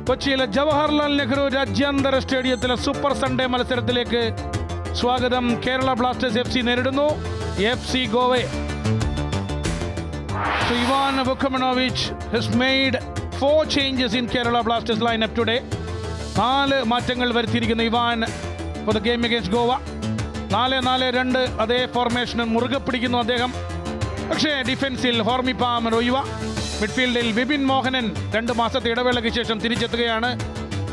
കൊച്ചിയിലെ ജവഹർലാൽ നെഹ്റു രാജ്യാന്തര സ്റ്റേഡിയത്തിലെ സൂപ്പർ സൺഡേ മത്സരത്തിലേക്ക് സ്വാഗതം. കേരള ബ്ലാസ്റ്റേഴ്സ് FC നേരിടുന്നു FC ഗോവയെ. So Ivan Vukomanovic has made 4 changes in Kerala Blasters lineup today. 4 മാറ്റങ്ങൾ വരുത്തിയിരിക്കുന്നു Ivan for the game against Goa. 4-4-2 അതേ ഫോർമേഷൻ മുറുകെ പിടിക്കുന്നു അദ്ദേഹം. പക്ഷേ ഡിഫൻസിൽ ഹോർമി പാം റോയുവ, മിഡ്ഫീൽഡിൽ വിപിൻ മോഹനൻ 2 മാസത്തെ ഇടവേളയ്ക്ക് ശേഷം തിരിച്ചെത്തുകയാണ്.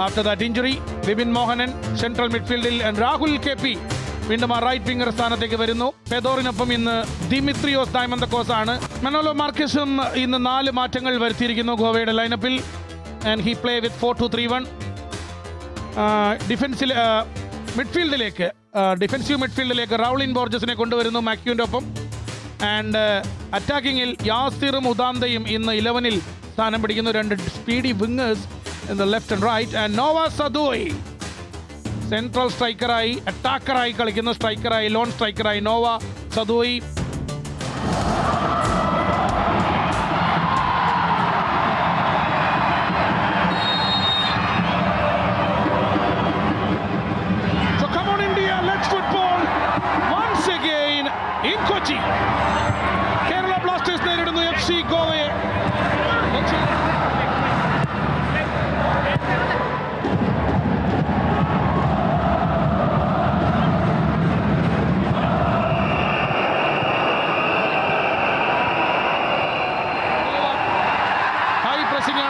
After that injury Vipin Mohanan central മിഡ്ഫീൽഡിൽ രാഹുൽ KP വീണ്ടും ആ റൈറ്റ് വിംഗർ സ്ഥാനത്തേക്ക് വരുന്നു. ഫെദോറിനൊപ്പം ഇന്ന് ദിമിത്രിയോസ് ഡയമന്തക്കോസ് ആണ്. മനോലോ മാർക്കസും ഇന്ന് 4 മാറ്റങ്ങൾ വരുത്തിയിരിക്കുന്നു ഗോവയുടെ ലൈനപ്പിൽ. And he play with 4-2-3-1. ഡിഫൻസിൽ ഡിഫൻസീവ് മിഡ്ഫീൽഡിലേക്ക് റൗളിൻ ബോർജസിനെ കൊണ്ടുവരുന്നു മാക്യുവിൻ്റെ ഒപ്പം. ആൻഡ് അറ്റാക്കിങ്ങിൽ യാസിറും ഉദാന്തയും ഇന്ന് 11-ൽ സ്ഥാനം പിടിക്കുന്നു. 2 speedy wingers in the left and right. And Noah Sadaoui central സ്ട്രൈക്കറായി, അറ്റാക്കറായി കളിക്കുന്ന സ്ട്രൈക്കറായി, ലോൺ സ്ട്രൈക്കറായി Noah Sadaoui. So come on India, let's football once again in Kochi. Kerala Blasters നേരിടുന്നു FC ഗോവയെ.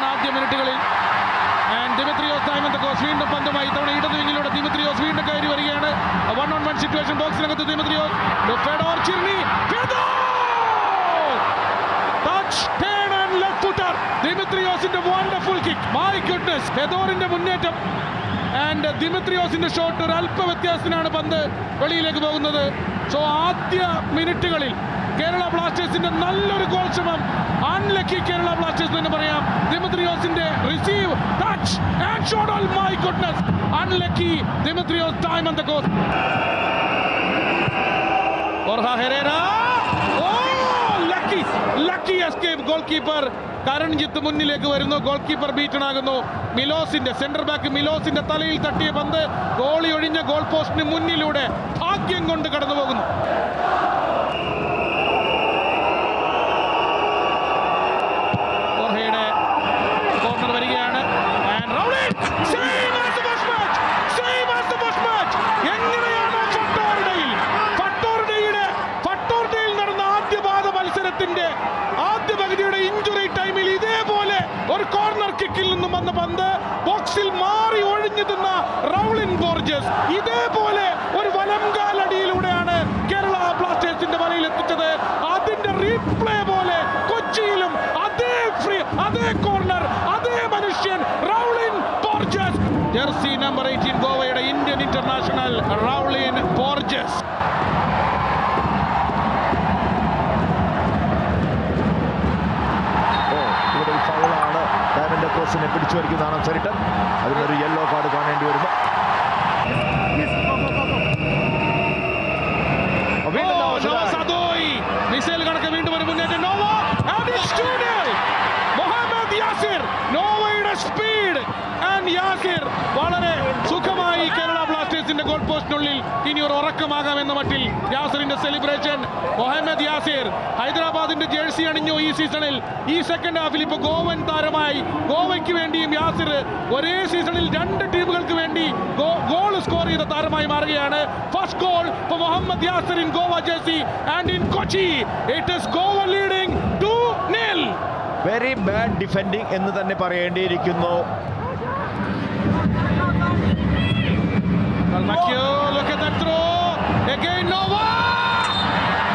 ആദ്യ മിനിറ്റുകളിൽ ദിമിത്രിയോസ് ഡയമന്തക്കോസ് വീണ്ടും പന്തുമായി. ഇത്തവണ ഇടത് വിങ്ങിലൂടെ ദിമിത്രിയോസ് വീണ്ടും കയറി വരികയാണ്. 1-on-1 സിറ്റുവേഷൻ ബോക്സിനകത്ത് Dimitrios. Fedor Cernych, touch, turn and left footer. ദിമിത്രിയോസിന്റെ വണ്ടർഫുൾ കിക്ക്. മൈ ഗുഡ്നസ്, ഫെഡോറിന്റെ മുന്നേറ്റം ആൻഡ് ദിമിത്രിയോസിന്റെ ഷോട്ട് ഒരു അല്പ വ്യത്യാസത്തിനാണ് പന്ത് വെളിയിലേക്ക് പോകുന്നത്. സോ ആദ്യ മിനിറ്റുകളിൽ കേരള ബ്ലാസ്റ്റേഴ്സിന്റെ നല്ലൊരു ഗോൾ ശ്രമം. അൺലക്കി കേരള ബ്ലാസ്റ്റേഴ്സ് എന്ന് പറയാം. ദിമിത്രിയോസിന്റെ receive, touch and shot. All my goodness, unlucky Dimitrios Diamantakos. Borja Herrera, lucky escape. Goal keeper Karanjit മുന്നിലേക്ക് വരുന്നു. ഗോൾ കീപ്പർ ബീറ്റൺ ആകുന്നു. മിലോസിന്റെ സെന്റർ ബാക്ക് മിലോസിന്റെ തലയിൽ തട്ടിയ പന്ത് ഗോളി ഒഴിഞ്ഞ ഗോൾ പോസ്റ്റിന് മുന്നിലൂടെ ഭാഗ്യം കൊണ്ട് കടന്നു പോകുന്നു. കോർണർ വരികയാണ്. എങ്ങനെയാണ് ഫട്ടോർഡയിൽ നടന്ന ആദ്യപാദ മത്സരത്തിന്റെ ആദ്യ പകുതിയുടെ ഇഞ്ചുറി ടൈമിൽ ഇതേപോലെ ഒരു കോർണർ കിക്കിൽ നിന്നും വന്ന പന്ത് ബോക്സിൽ മാറി ഒഴിഞ്ഞു നിന്ന റൗളിൻ ബോർജസ് ഇതേപോലെ ഒരു വലംകാലടിയിലൂടെയാണ് കേരള ബ്ലാസ്റ്റേഴ്സിന്റെ വലയിൽ എത്തിച്ചത്. അതിന്റെ റീപ്ലേ പോലെ കൊച്ചിയിലും അതേ കോർണർ, അതേ മനുഷ്യൻ റൗളിൻ ബോർജസ്. ജെർസി നമ്പർ 18 ഗോവയുടെ ഇന്ത്യൻ ഇന്റർനാഷണൽ റൗളിൻ ബോർജസ്. ഇവിടെ ഒരു ഫൗളാണ്. ഡയമന്തക്കോസിനെ പിടിച്ചു വരിക്കുന്നതാണ് സരിട്ടൻ. അതിനൊരു യെല്ലോ കാർഡ് കാണേണ്ടി വരുന്നു. മിസൈൽ കണക്ക് വീണ്ടും ഒരു മുന്നേറ്റം. നോവ മുഹമ്മദ് യാസിർ, നോവയുടെ സ്പീഡ് ആൻഡ് യാസിർ വളരെ സുഖമായി കേരള ബ്ലാസ്റ്റേഴ്സിന്റെ ഗോൾ പോസ്റ്റിനുള്ളിൽ ഇനി ഒരു ഉറക്കമാകാമെന്ന മട്ടിൽ യാസിറിന്റെ സെലിബ്രേഷൻ. മുഹമ്മദ് യാസിർ ഹൈദരാബാദിന്റെ ജേഴ്സി അണിഞ്ഞു ഈ സീസണിൽ. ഈ സെക്കൻഡ് ഹാഫിൽ ഇപ്പോൾ ഗോവൻ താരമായി ഗോവയ്ക്ക് വേണ്ടിയും യാസിർ ഒരേ സീസണിൽ 2 ടീമുകൾക്ക് വേണ്ടി ഗോൾ സ്കോർ ചെയ്ത താരമായി മാറുകയാണ്. First goal for Muhammad Yasir in Goa jersey and in Kochi. It is Goa leading 2-0. Very bad defending എന്ന് തന്നെ പറയേണ്ടിയിരിക്കുന്നു. Look at that throw again.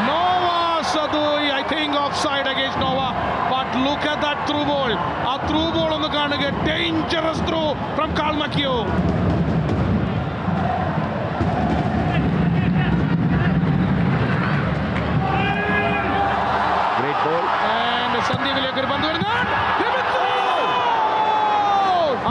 Nova Sadoi, I think offside against Nova, but look at that through ball. A through ball on the കാണുക. Dangerous throw from Kalmakio. Great goal. And സന്ദീപിലേക്ക് ഒരു പന്ത് വരുന്നു.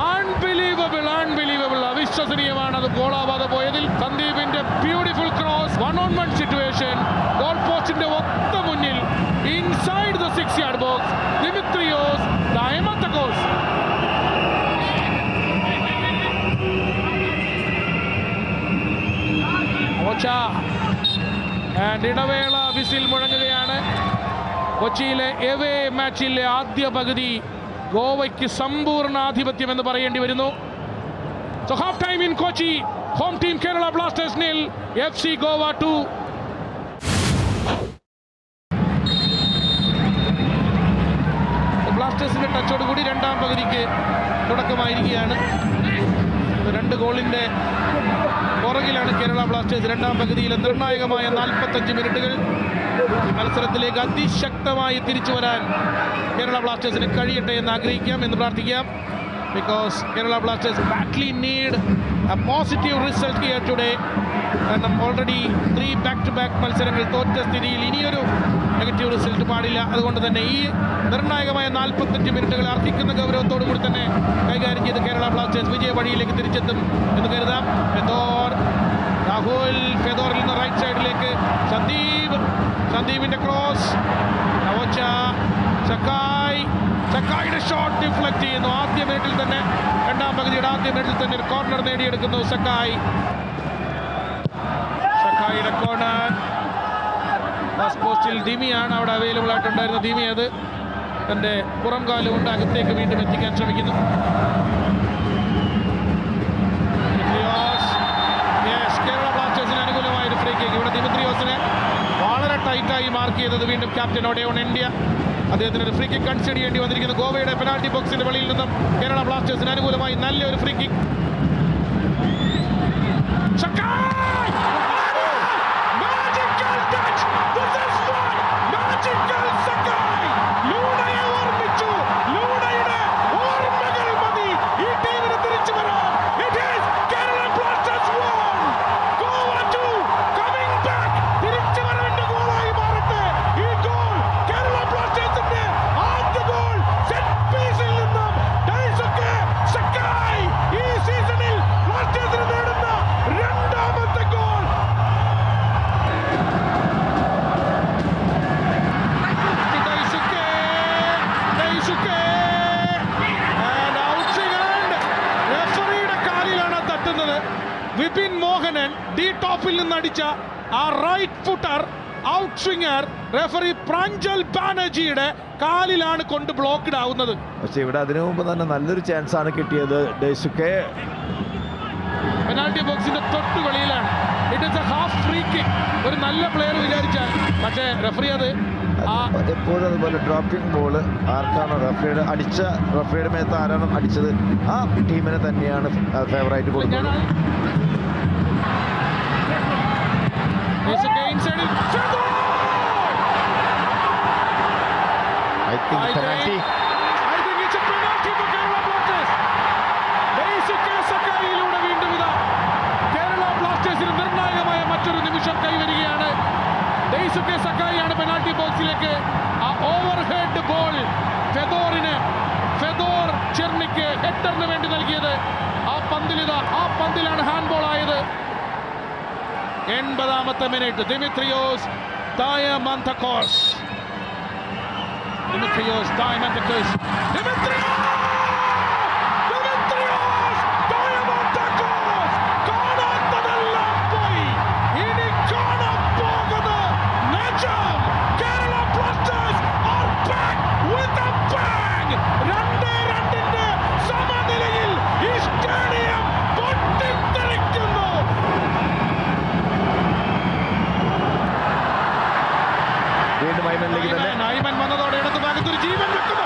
Unbelievable. അവിശ്വസനീയമാണ് അത് ഗോളാവാതെ പോയതിൽ. സന്ദീപിന്റെ beautiful cross, 1-on-1 situation, goal പോസ്റ്റിന്റെ ഒത്ത മുന്നിൽ, inside the 6-yard box. Dimitrios Diamantakos നവോച്ച ആൻഡ് ഇടവേള വിസിൽ മുഴങ്ങുകയാണ്. കൊച്ചിയിലെ എവേ മാച്ചിലെ ആദ്യ പകുതി ഗോവയ്ക്ക് സമ്പൂർണ്ണ ആധിപത്യം എന്ന് പറയേണ്ടി വരുന്നു. So half time in Kochi, home team Kerala Blasters 0, FC Goa 2. ബ്ലാസ്റ്റേഴ്സിന്റെ ടച്ചോട് കൂടി രണ്ടാം പകുതിക്ക് തുടക്കമായിരിക്കുകയാണ്. 2 ഗോളിന്റെ പുറകിലാണ് കേരള ബ്ലാസ്റ്റേഴ്സ്. രണ്ടാം പകുതിയിലെ നിർണായകമായ 45 മിനിറ്റുകൾ. ഈ മത്സരത്തിലേക്ക് അതിശക്തമായി തിരിച്ചു വരാൻ കേരള ബ്ലാസ്റ്റേഴ്സിന് കഴിയട്ടെ എന്ന് ആഗ്രഹിക്കാം, എന്ന് പ്രാർത്ഥിക്കാം. Because Kerala Blasters badly need a positive result here today. കാരണം ഓൾറെഡി 3 back-to-back മത്സരങ്ങൾ തോറ്റ സ്ഥിതിയിൽ ഇനിയൊരു നെഗറ്റീവ് റിസൾട്ട് പാടില്ല. അതുകൊണ്ട് തന്നെ ഈ നിർണായകമായ 45 മിനിറ്റുകൾ അർഹിക്കുന്ന ഗൗരവത്തോടു കൂടി തന്നെ കൈകാര്യം ചെയ്ത് കേരള ബ്ലാസ്റ്റേഴ്സ് വിജയ വഴിയിലേക്ക് തിരിച്ചെത്തും എന്ന് കരുതാം. രാഹുൽ ഫെദോറിൽ നിന്ന് റൈറ്റ് സൈഡിലേക്ക് സന്ദീപിന്റെ ക്രോസ്, നവോച്ച, സക്കായിയുടെ ഷോട്ട് ഡിഫ്ലക്ട് ചെയ്യുന്നു. ആദ്യ മിനിറ്റിൽ തന്നെ, രണ്ടാം പകുതിയുടെ ആദ്യ മിനിറ്റിൽ തന്നെ ഒരു കോർണർ നേടിയെടുക്കുന്നു സക്കായിയുടെ കോർണർ. ഫസ്റ്റ് പോസ്റ്റിൽ ദിമിയാണ് അവിടെ അവൈലബിൾ ആയിട്ടുണ്ടായിരുന്ന. ദിമി അത് തൻ്റെ പുറം കാലം കൊണ്ട് അകത്തേക്ക് വീണ്ടും എത്തിക്കാൻ ശ്രമിക്കുന്നു. കേരള ബ്ലാസ്റ്റേഴ്സിന് അനുകൂലമായ ഒരു ഫ്രീ കിക്ക്. ഇവിടെ ദിമിത്രിയോസിനെ വളരെ ടൈറ്റായി മാർക്ക് ചെയ്തത് വീണ്ടും ക്യാപ്റ്റൻ ഓൺ ഇന്ത്യ. അദ്ദേഹത്തിന് ഒരു ഫ്രീ കിക്ക് കൺസിഡർ ചെയ്യേണ്ടി വന്നിരിക്കുന്നു. ഗോവയുടെ പെനാൽറ്റി ബോക്സിന്റെ വെളിയിൽ നിന്നും കേരള ബ്ലാസ്റ്റേഴ്സിന് അനുകൂലമായി നല്ലൊരു free kick. Vipin Mohanan D ടോപ്പിൽ നിന്ന് അടിച്ച ആ right footer out swinger referee Pranjal ബാനർജിയുടെ കാലിലാണ് കൊണ്ട് ബ്ലോക്ക്ഡ് ആവുന്നത്. പക്ഷേ ഇവിടെ അതിനു മുമ്പ് തന്നെ നല്ലൊരു ചാൻസ് ആണ് കിട്ടിയത്. ഡെയ്സുക്കെ പെനാൽറ്റി ബോക്സിന്റെ തൊട്ട് വെളിയിലാണ്. It is a half free kick. ഒരു നല്ല പ്ലെയർ വിചാരിച്ചാൽ, പക്ഷേ റെഫറി അത് എപ്പോഴും അതുപോലെ ഡ്രോപ്പിംഗ് ബോൾ ആർക്കാണോ റെഫറിയുടെ മേത്ത് ആരാണ് അടിച്ചത് ആ ടീമിനെ തന്നെയാണ് ഫേവറായിട്ട് കൊടുക്കുന്നത്. വീണ്ടും ഇതാ കേരള ബ്ലാസ്റ്റേഴ്സിന് നിർണായകമായ മറ്റൊരു നിമിഷം കൈവരികയാണ്. ഡെയ്സുക്കെ സക്കായിയാണ് പെനാൽറ്റി ബോക്സിലേക്ക് ആ ഓവർ ഹെഡ് ബോൾ ഫെദോർ ചെർണിക്ക് ഹെഡറിന് വേണ്ടി നൽകിയത്. ആ പന്തിലാണ് ഹാൻഡ് ബോൾ ആയത്. 80ാമത്തെ മിനിറ്റ്. ദിമിത്രിയോസ് ഡയമന്റക്കോസ് ഐമൻ വന്നതോടെ ഇടതു ഭാഗത്തൊരു ജീവൻ വെക്കുന്നു.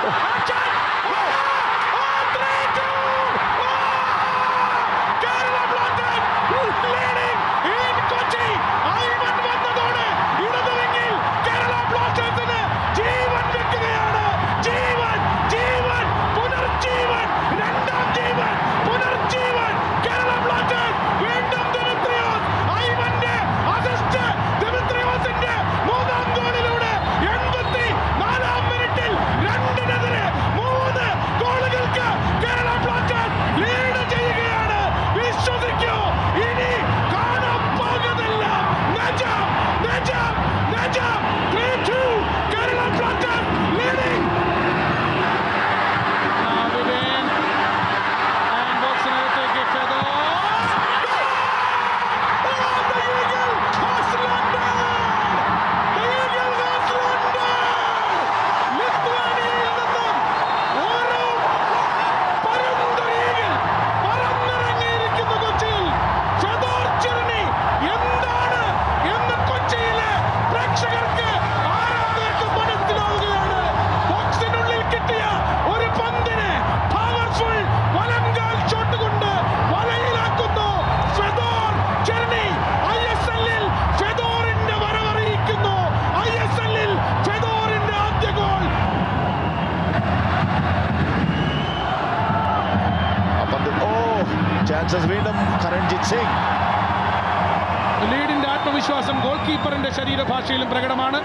ചാൻസസ് വീണ്ടും കരൺജിത് സിംഗ്. ലീഡിന്റെ ആത്മവിശ്വാസം ഗോൾ കീപ്പറിന്റെ ശരീരഭാഷയിലും പ്രകടമാണ്.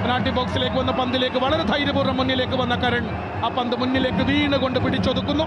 പെനാൾട്ടി ബോക്സിലേക്ക് വന്ന പന്തിലേക്ക് വളരെ ധൈര്യപൂർവ്വം മുന്നിലേക്ക് വന്ന കരൺ ആ പന്ത് മുന്നിലേക്ക് വീണുകൊണ്ട് പിടിച്ചൊതുക്കുന്നു.